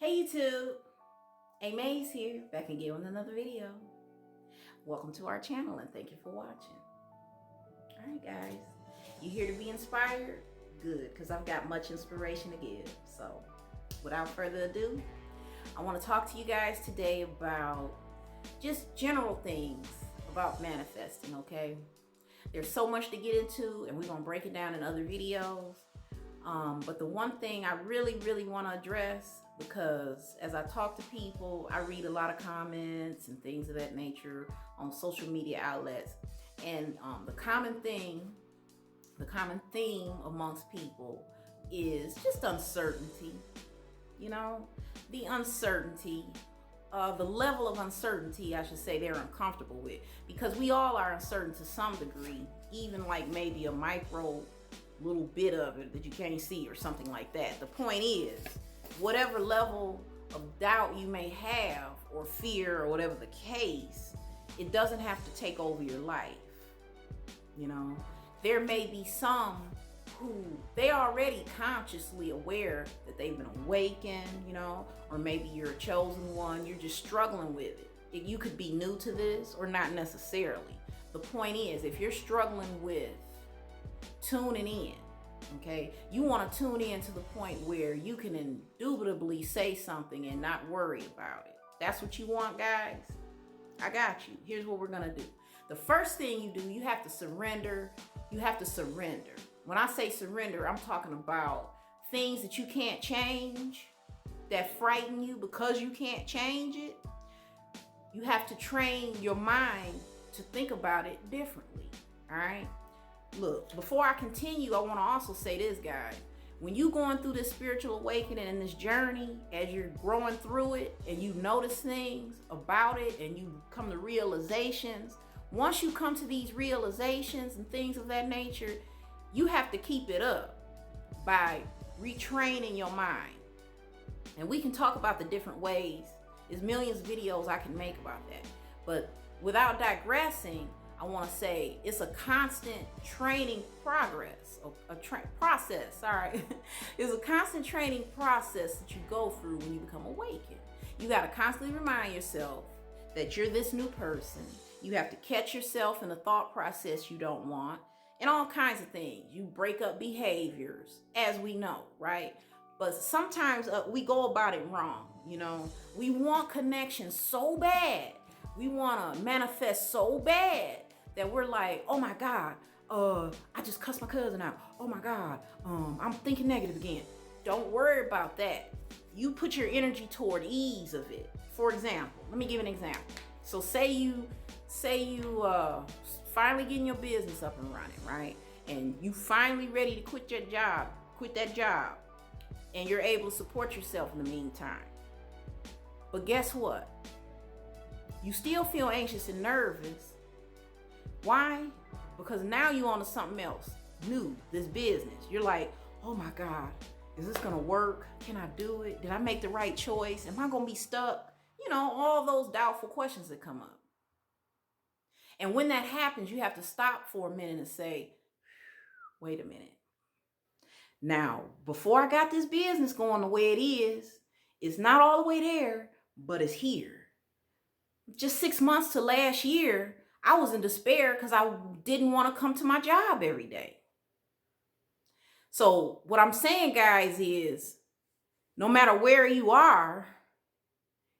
Hey YouTube, A Maze here, back again with another video. Welcome to our channel and thank you for watching. Alright guys, you here to be inspired? Good, because I've got much inspiration to give. So without further ado, I want to talk to you guys today about just general things about manifesting, okay? There's so much to get into and we're going to break it down in other videos. But the one thing I really want to address, because as I talk to people, I read a lot of comments and things of that nature on social media outlets, and the common theme amongst people is just uncertainty. You know, the uncertainty, the level of uncertainty, I should say, they're uncomfortable with, because we all are uncertain to some degree, even like maybe a micro little bit of it that you can't see or something like that. The point is, whatever level of doubt you may have or fear or whatever the case, it doesn't have to take over your life. You know, there may be some who they already consciously aware that they've been awakened, you know, or maybe you're a chosen one, you're just struggling with it. You could be new to this or not necessarily. The point is, if you're struggling with tuning in, okay, you want to tune in to the point where you can indubitably say something and not worry about it. That's what you want, guys. I got you. Here's what we're gonna do. The first thing you do, you have to surrender. You have to surrender. When I say surrender, I'm talking about things that you can't change, that frighten you because you can't change it. You have to train your mind to think about it differently. All right. Look, before I continue, I want to also say this, guys. When you're going through this spiritual awakening and this journey, as you're growing through it and you notice things about it and you come to realizations, once you come to these realizations and things of that nature, you have to keep it up by retraining your mind. And we can talk about the different ways. There's millions of videos I can make about that. But without digressing, I want to say it's a constant training process. It's a constant training process that you go through when you become awakened. You got to constantly remind yourself that you're this new person. You have to catch yourself in a thought process you don't want, and all kinds of things. You break up behaviors, as we know, right? But sometimes we go about it wrong. You know, we want connection so bad. We want to manifest so bad that we're like, oh my God, I just cussed my cousin out. Oh my God, I'm thinking negative again. Don't worry about that. You put your energy toward ease of it. For example, let me give an example. So say you finally getting your business up and running, right? And you finally ready to quit that job, and you're able to support yourself in the meantime. But guess what? You still feel anxious and nervous. Why? Because now you're on to something else new, this business. You're like, oh my God, is this gonna work? Can I do it? Did I make the right choice? Am I gonna be stuck? You know, all those doubtful questions that come up. And when that happens, you have to stop for a minute and say, wait a minute. Now, before I got this business going the way it is, it's not all the way there, but it's here. Just 6 months to last year, I was in despair because I didn't want to come to my job every day. So what I'm saying, guys, is no matter where you are,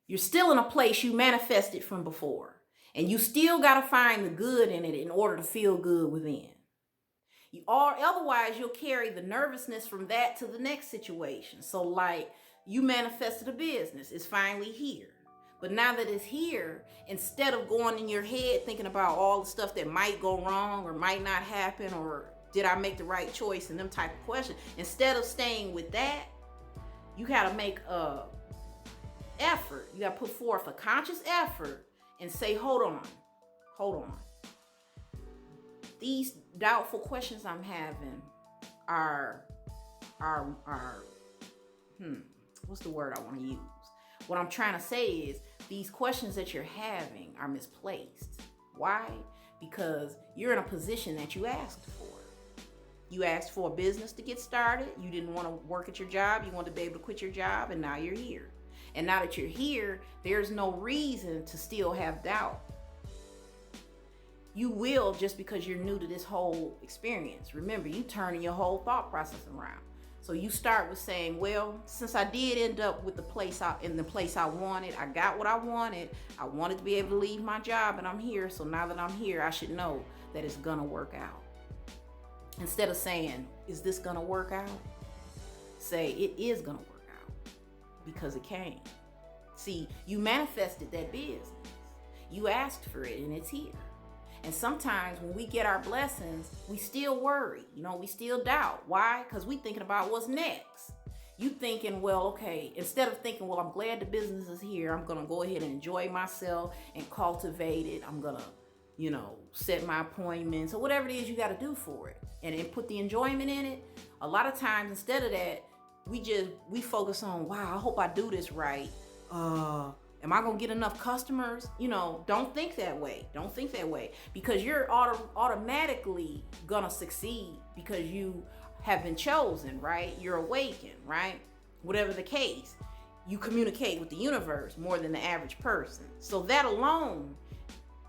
you're still in a place you manifested from before. And you still got to find the good in it in order to feel good within. Otherwise, you'll carry the nervousness from that to the next situation. So like you manifested a business, it's finally here. But now that it's here, instead of going in your head thinking about all the stuff that might go wrong or might not happen, or did I make the right choice, and them type of questions, instead of staying with that, you got to make a effort. You got to put forth a conscious effort and say, hold on. These doubtful questions I'm having are what's the word I want to use? What I'm trying to say is these questions that you're having are misplaced. Why? Because you're in a position that you asked for. You asked for a business to get started. You didn't want to work at your job. You wanted to be able to quit your job, and now you're here. And now that you're here, there's no reason to still have doubt. You will, just because you're new to this whole experience. Remember, you turning your whole thought process around. So you start with saying, well, since I did end up with the place I wanted, I got what I wanted. I wanted to be able to leave my job, and I'm here. So now that I'm here, I should know that it's gonna work out. Instead of saying, is this gonna work out? Say, it is gonna work out, because it can. See, you manifested that business. You asked for it, and it's here. And sometimes when we get our blessings, we still worry, we still doubt. Why? Because we thinking about what's next. You thinking, well, okay, instead of thinking, well, I'm glad the business is here, I'm gonna go ahead and enjoy myself and cultivate it. I'm gonna, set my appointments or whatever it is you gotta do for it. And then put the enjoyment in it. A lot of times, instead of that, we focus on, wow, I hope I do this right. Am I gonna get enough customers? Don't think that way. Don't think that way, because you're automatically gonna succeed because you have been chosen, right? You're awakened, right? Whatever the case, you communicate with the universe more than the average person. So that alone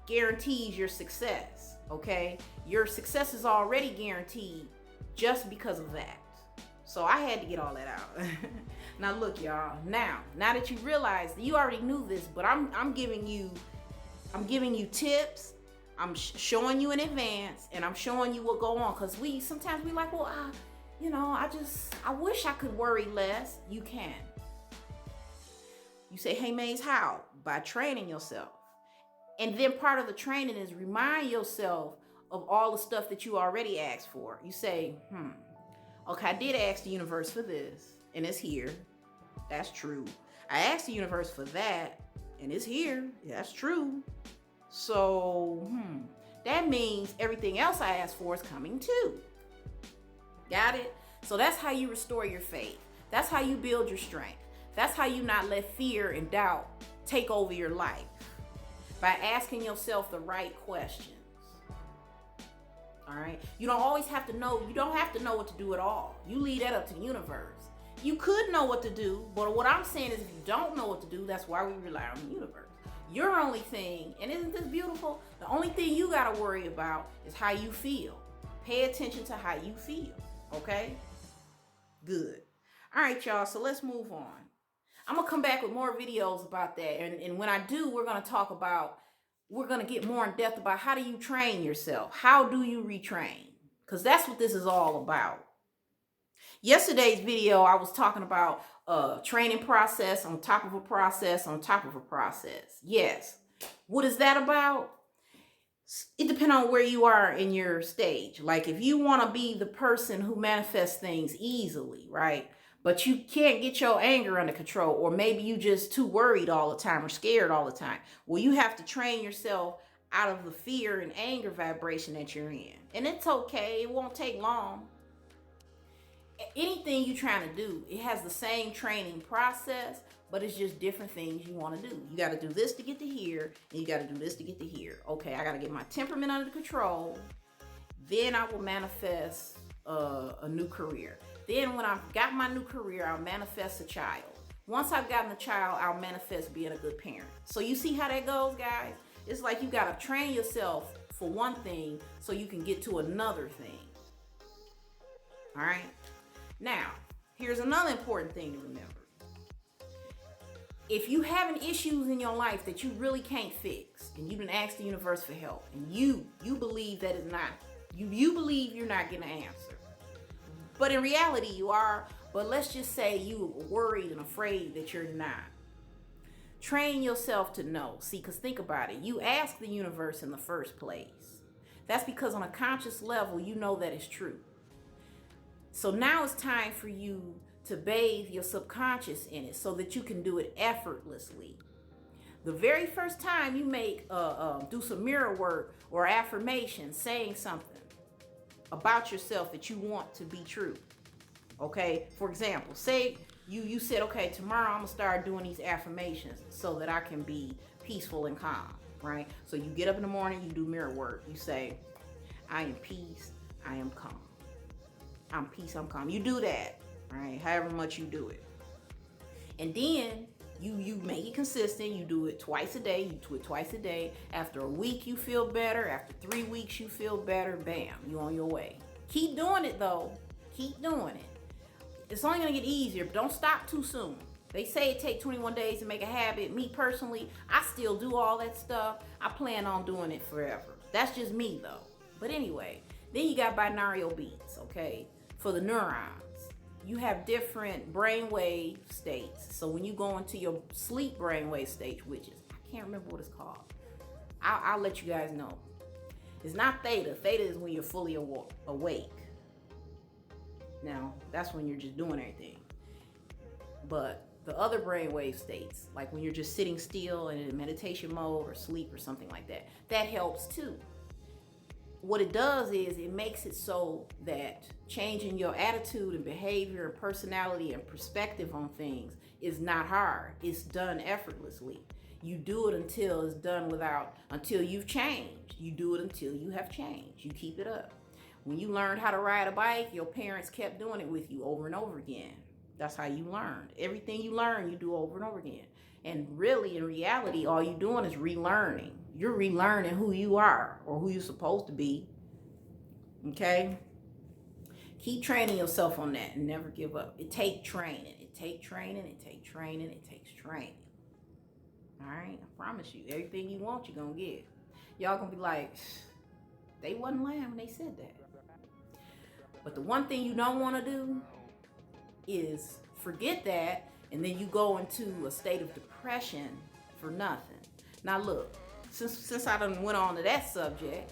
guarantees your success, okay? Your success is already guaranteed just because of that. So I had to get all that out. Now look, y'all. Now that you realize, you already knew this, but I'm giving you tips. I'm showing you in advance, and I'm showing you what go on. Cause sometimes we like, well, I wish I could worry less. You can. You say, hey, Maze, how? By training yourself. And then part of the training is remind yourself of all the stuff that you already asked for. You say, okay, I did ask the universe for this, and it's here. That's true. I asked the universe for that, and it's here. That's true. So, that means everything else I asked for is coming too. Got it? So that's how you restore your faith. That's how you build your strength. That's how you not let fear and doubt take over your life. By asking yourself the right questions. All right. You don't always have to know. You don't have to know what to do at all. You leave that up to the universe. You could know what to do, but what I'm saying is, if you don't know what to do, that's why we rely on the universe. Your only thing, and isn't this beautiful? The only thing you got to worry about is how you feel. Pay attention to how you feel. Okay? Good. All right, y'all. So let's move on. I'm going to come back with more videos about that. And when I do, we're going to get more in depth about how do you train yourself? How do you retrain? Because that's what this is all about. Yesterday's video, I was talking about a training process on top of a process on top of a process. Yes. What is that about? It depends on where you are in your stage. Like if you want to be the person who manifests things easily, right? But you can't get your anger under control, or maybe you just too worried all the time or scared all the time. Well, you have to train yourself out of the fear and anger vibration that you're in. And it's okay. It won't take long. Anything you're trying to do, it has the same training process, but it's just different things you want to do. You got to do this to get to here, and you got to do this to get to here. Okay, I got to get my temperament under control. Then I will manifest a new career. Then when I've got my new career, I'll manifest a child. Once I've gotten a child, I'll manifest being a good parent. So you see how that goes, guys? It's like you got to train yourself for one thing so you can get to another thing. All right? Now, here's another important thing to remember. If you having issues in your life that you really can't fix, and you done asked the universe for help, and you believe that it's not, you believe you're not getting an answer. But in reality, you are. But let's just say you were worried and afraid that you're not. Train yourself to know. See, because think about it. You asked the universe in the first place. That's because on a conscious level, you know that it's true. So now it's time for you to bathe your subconscious in it so that you can do it effortlessly. The very first time you do some mirror work or affirmation, saying something about yourself that you want to be true. Okay, for example, say you said, okay, tomorrow I'm gonna start doing these affirmations so that I can be peaceful and calm, right? So you get up in the morning, you do mirror work. You say, I am peace, I am calm. I'm peace, I'm calm. You do that, right? However much you do it. And then You make it consistent. You do it twice a day. You do it twice a day. After a week, you feel better. After 3 weeks, you feel better. Bam, you on your way. Keep doing it though. Keep doing it. It's only gonna get easier, but don't stop too soon. They say it takes 21 days to make a habit. Me personally, I still do all that stuff. I plan on doing it forever. That's just me though. But anyway, then you got binaural beats, okay? For the neurons. You have different brainwave states. So when you go into your sleep brainwave stage, which is, I can't remember what it's called. I'll let you guys know. It's not theta. Theta is when you're fully awake. Now, that's when you're just doing everything. But the other brainwave states, like when you're just sitting still and in meditation mode or sleep or something like that, that helps too. What it does is it makes it so that changing your attitude and behavior and personality and perspective on things is not hard. It's done effortlessly. You do it until it's done until you've changed. You do it until you have changed. You keep it up. When you learned how to ride a bike, your parents kept doing it with you over and over again. That's how you learned. Everything you learn, you do over and over again. And really, in reality, all you're doing is relearning. You're relearning who you are or who you're supposed to be. Okay? Keep training yourself on that and never give up. It takes training. It takes training. It takes training. It takes training. All right? I promise you. Everything you want, you're going to get. Y'all going to be like, they wasn't lying when they said that. But the one thing you don't want to do is forget that, and then you go into a state of depression for nothing. Now look, since I done went on to that subject,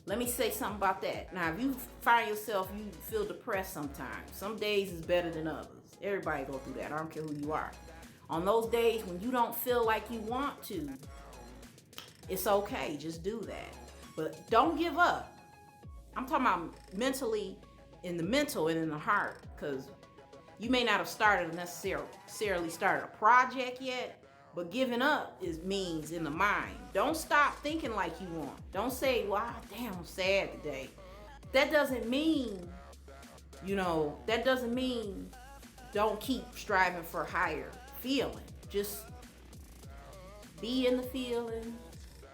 let me say something about that. Now, if you find yourself, you feel depressed sometimes. Some days is better than others. Everybody go through that. I don't care who you are. On those days when you don't feel like you want to, it's okay. Just do that. But don't give up. I'm talking about mentally, in the mental and in the heart, because you may not have necessarily started a project yet, but giving up means in the mind. Don't stop thinking like you want. Don't say, well, damn, I'm sad today. That doesn't mean, don't keep striving for higher feeling. Just be in the feeling.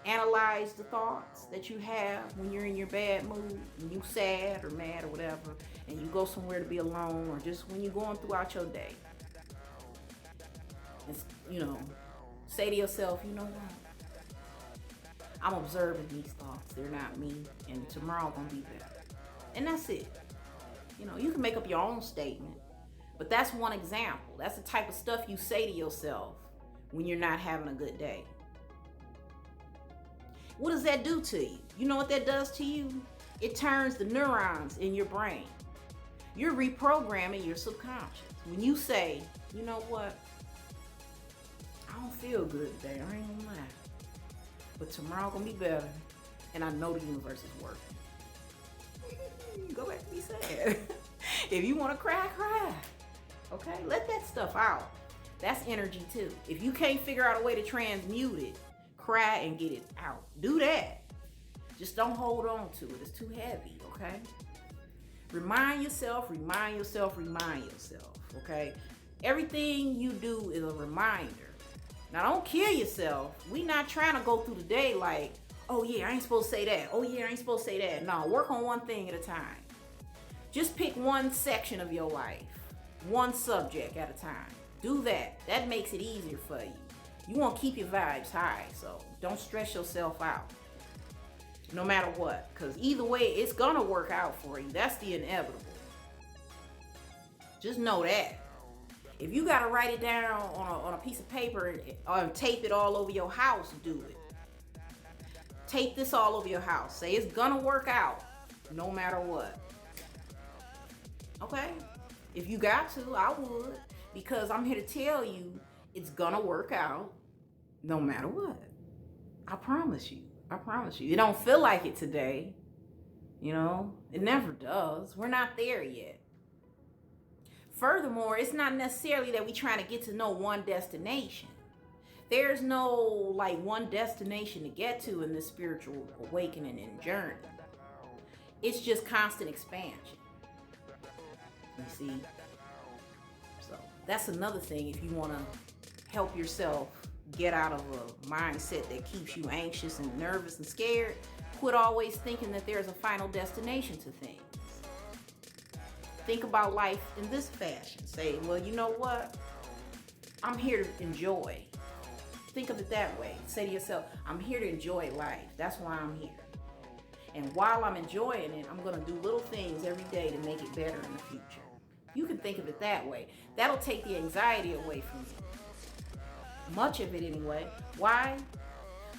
Analyze the thoughts that you have when you're in your bad mood, when you're sad or mad or whatever, and you go somewhere to be alone, or just when you're going throughout your day. It's, say to yourself, you know what? I'm observing these thoughts. They're not me, and tomorrow gonna be better. And that's it. You can make up your own statement, but that's one example. That's the type of stuff you say to yourself when you're not having a good day. What does that do to you? You know what that does to you? It turns the neurons in your brain. You're reprogramming your subconscious. When you say, you know what? I don't feel good today. I ain't gonna lie. But tomorrow gonna be better. And I know the universe is working. Go back to be sad. If you wanna cry, cry. Okay? Let that stuff out. That's energy too. If you can't figure out a way to transmute it, cry and get it out. Do that. Just don't hold on to it. It's too heavy, okay? Remind yourself, okay? Everything you do is a reminder. Now, don't kill yourself. We not trying to go through the day like, oh yeah, I ain't supposed to say that. Oh yeah, I ain't supposed to say that. No, work on one thing at a time. Just pick one section of your life, one subject at a time. Do that. That makes it easier for you. You want to keep your vibes high, so don't stress yourself out. No matter what, because either way, it's going to work out for you. That's the inevitable. Just know that. If you got to write it down on a piece of paper and tape it all over your house, do it. Tape this all over your house. Say it's going to work out no matter what. Okay? If you got to, I would. Because I'm here to tell you it's going to work out no matter what. I promise you. I promise you. It don't feel like it today. It never does. We're not there yet. Furthermore, it's not necessarily that we're trying to get to know one destination. There's no one destination to get to in this spiritual awakening and journey. It's just constant expansion. You see? So that's another thing if you want to help yourself get out of a mindset that keeps you anxious and nervous and scared, quit always thinking that there's a final destination to things. Think about life in this fashion. Say, well, you know what? I'm here to enjoy. Think of it that way. Say to yourself, I'm here to enjoy life. That's why I'm here. And while I'm enjoying it, I'm going to do little things every day to make it better in the future. You can think of it that way. That'll take the anxiety away from you. Much of it anyway. Why?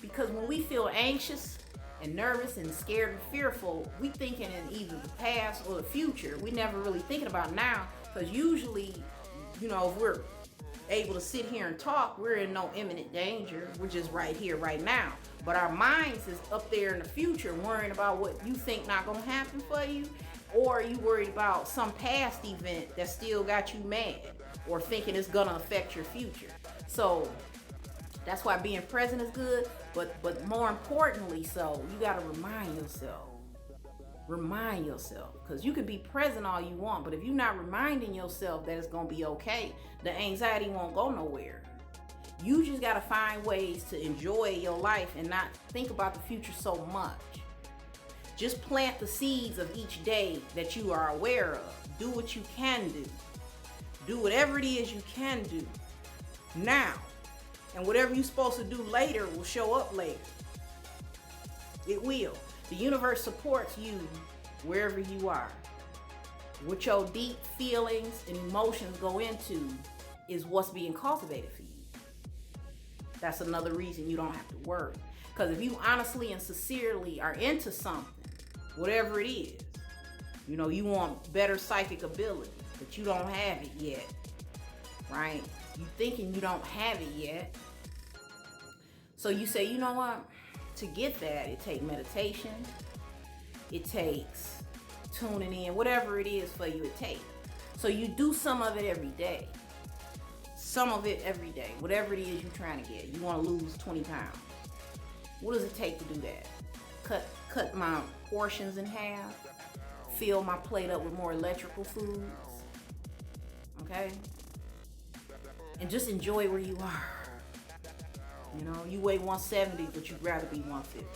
Because when we feel anxious and nervous and scared and fearful, we thinking in either the past or the future. We never really thinking about now, because usually, if we're able to sit here and talk, we're in no imminent danger. We're just right here, right now. But our minds is up there in the future, worrying about what you think not gonna happen for you, or you worried about some past event that still got you mad, or thinking it's gonna affect your future. So that's why being present is good, but more importantly, so you gotta remind yourself. Remind yourself, because you can be present all you want, but if you're not reminding yourself that it's gonna be okay, the anxiety won't go nowhere. You just gotta find ways to enjoy your life and not think about the future so much. Just plant the seeds of each day that you are aware of. Do what you can do. Do whatever it is you can do now. And whatever you're supposed to do later will show up later. It will. The universe supports you wherever you are. What your deep feelings and emotions go into is what's being cultivated for you. That's another reason you don't have to worry. Because if you honestly and sincerely are into something, whatever it is, you want better psychic ability, but you don't have it yet, right? You thinking you don't have it yet. So you say, you know what? To get that, it takes meditation. It takes tuning in, whatever it is for you, it takes. So you do some of it every day. Some of it every day. Whatever it is you're trying to get. You want to lose 20 pounds. What does it take to do that? Cut my portions in half. Fill my plate up with more electrical foods. Okay? And just enjoy where you are. You weigh 170, but you'd rather be 150.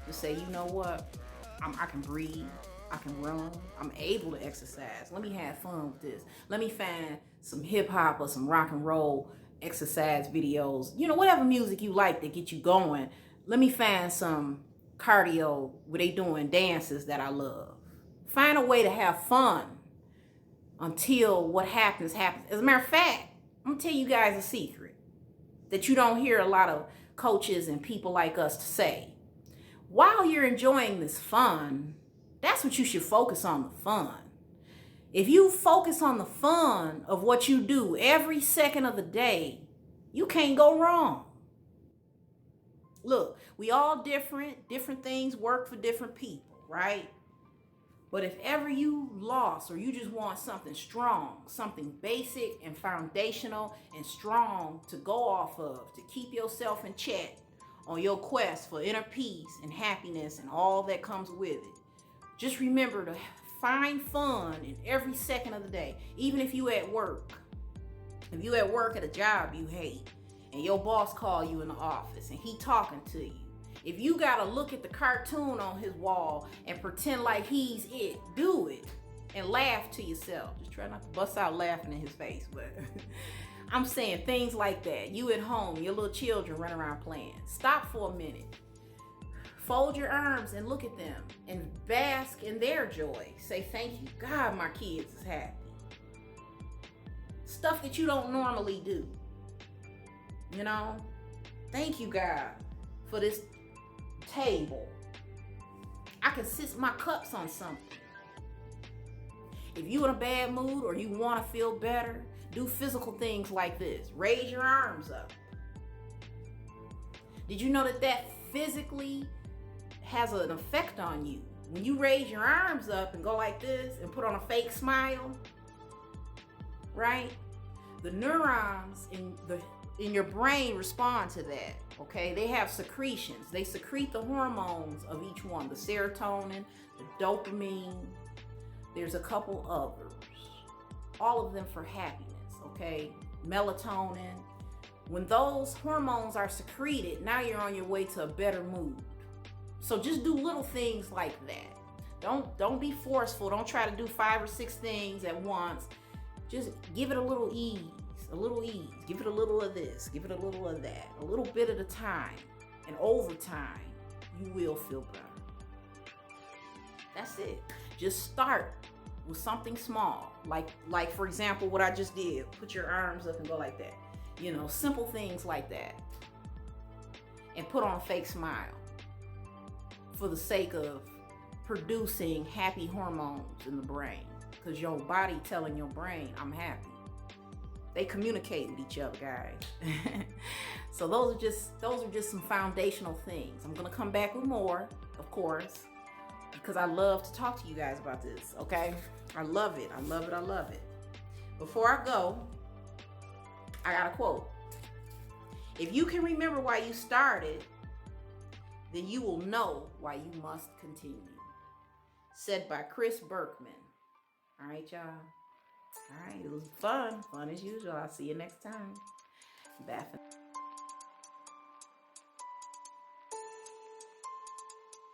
Just say, you know what? I can breathe. I can run. I'm able to exercise. Let me have fun with this. Let me find some hip hop or some rock and roll exercise videos. Whatever music you like that get you going. Let me find some cardio where they doing dances that I love. Find a way to have fun until what happens. As a matter of fact, I'm gonna tell you guys a secret that you don't hear a lot of coaches and people like us to say. While you're enjoying this fun, that's what you should focus on, the fun. If you focus on the fun of what you do every second of the day, you can't go wrong. Look, we all different things work for different people, right? But if ever you lost or you just want something strong, something basic and foundational and strong to go off of, to keep yourself in check on your quest for inner peace and happiness and all that comes with it, just remember to find fun in every second of the day. Even if you at work. If you at work at a job you hate and your boss call you in the office and he talking to you. If you gotta look at the cartoon on his wall and pretend like he's it, do it and laugh to yourself. Just try not to bust out laughing in his face, but I'm saying things like that. You at home, your little children run around playing. Stop for a minute. Fold your arms and look at them and bask in their joy. Say, thank you, God, my kids is happy. Stuff that you don't normally do. Thank you, God, for this table. I can sit my cups on something. If you in a bad mood or you want to feel better, do physical things like this. Raise your arms up. Did you know that physically has an effect on you? When you raise your arms up and go like this and put on a fake smile, right? The neurons in your brain respond to that, okay? They have secretions. They secrete the hormones of each one, the serotonin, the dopamine. There's a couple others. All of them for happiness, okay? Melatonin, When those hormones are secreted, now you're on your way to a better mood. So just do little things like that. Don't be forceful. Don't try to do 5 or 6 things at once. Just give it a little ease, a little ease. Give it a little of this, give it a little of that, a little bit at a time. And over time, you will feel better. That's it. Just start with something small. Like for example, what I just did. Put your arms up and go like that. You know, simple things like that. And put on a fake smile for the sake of producing happy hormones in the brain. Because your body telling your brain, I'm happy. They communicate with each other, guys. So those are just some foundational things. I'm gonna come back with more, of course, because I love to talk to you guys about this, okay? I love it, I love it, I love it. Before I go, I got a quote. If you can remember why you started, then you will know why you must continue. Said by Chris Burkmenn. All right, y'all. All right, it was fun as usual. I'll see you next time. Bye for now.